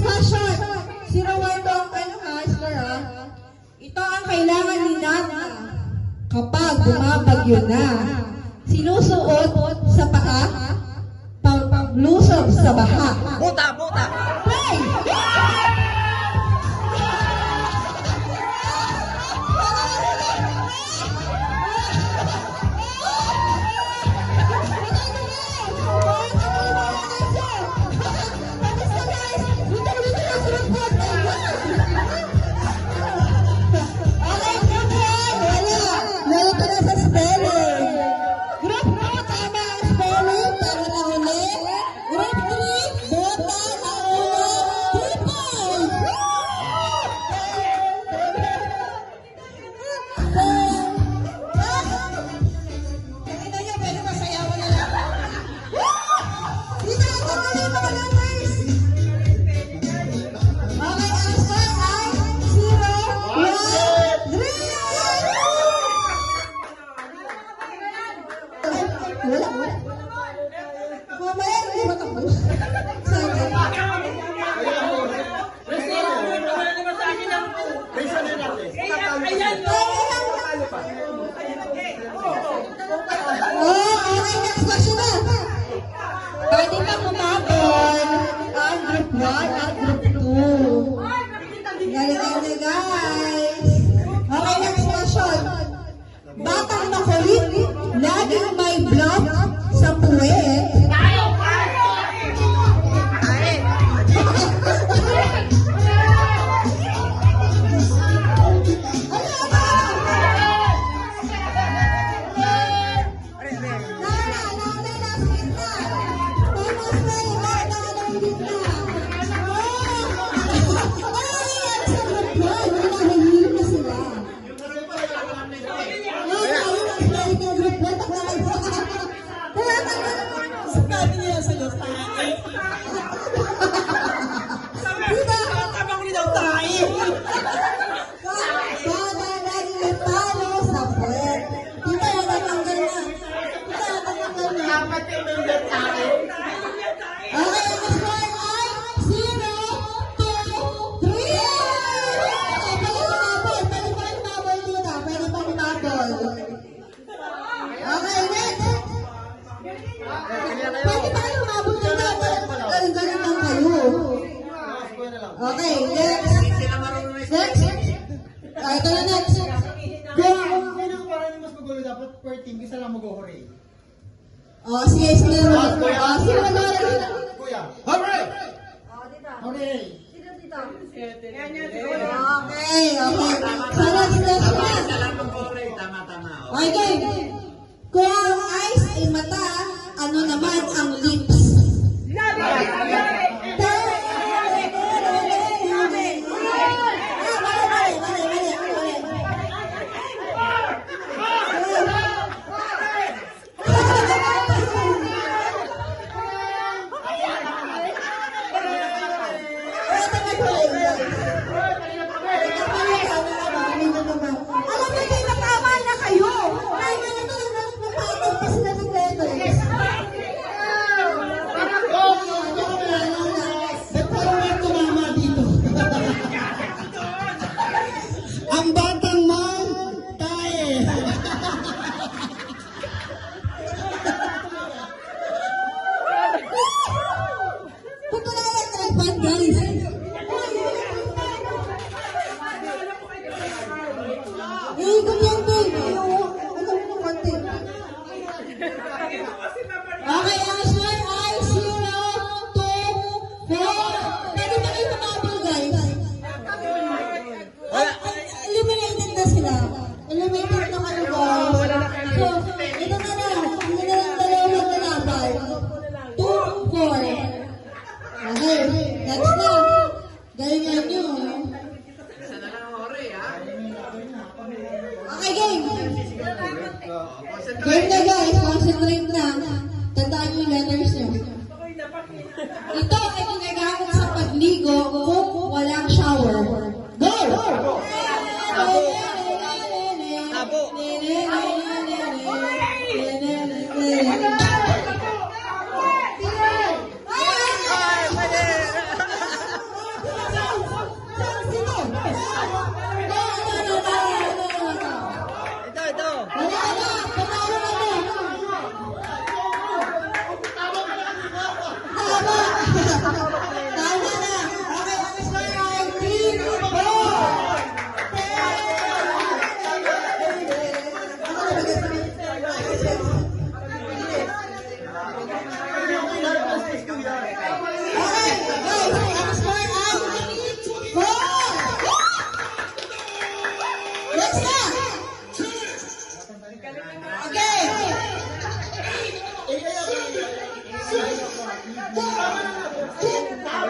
question. Zero one to ang score Ito ang kailangan ni Nana kapag bumabagyo na. Sinusuot sa paa, panglusob sa baha. Buta, buta. Play! Pwede pa kumabon ang group 1 at group 2. Galing na guys. Okay, next question. Batang makulit, laging may block sa puwet. Okay, next. Next. Ito na next. Parang mas magulo dapat per team, isa lang mag-uhuri. Sige. Sige, Kuya. Hooray! Hooray! Okay. So, next. Okay. Kung ang eyes ay mata, ano naman ang lips? Ang batang man, tae. Punto na lang tripod, guys. Ganyan din. Konti. Okay, ang score ay 0, 2, 4. Pwede ba kayo makapal, guys? Eliminated na sila. Eliminated na kayo, guys. So, ito na lang. Ito na lang dalawang nalaban. 2, 4. Okay, next na. Galingan nyo. Okay, game. Game na, guys. Concentrate na. Tandaan nyo yung letters nyo. Ito ay ginagamit sa pagligo kung walang shower. Go! Tabo.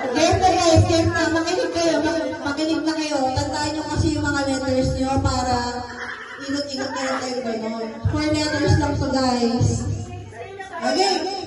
Game na guys, game na. Makinig kayo, makinig na kayo. Tandaan nyo kasi yung mga letters nyo para ikot-ikot na lang kayo gano'n. 4 letters lang to guys. Okay.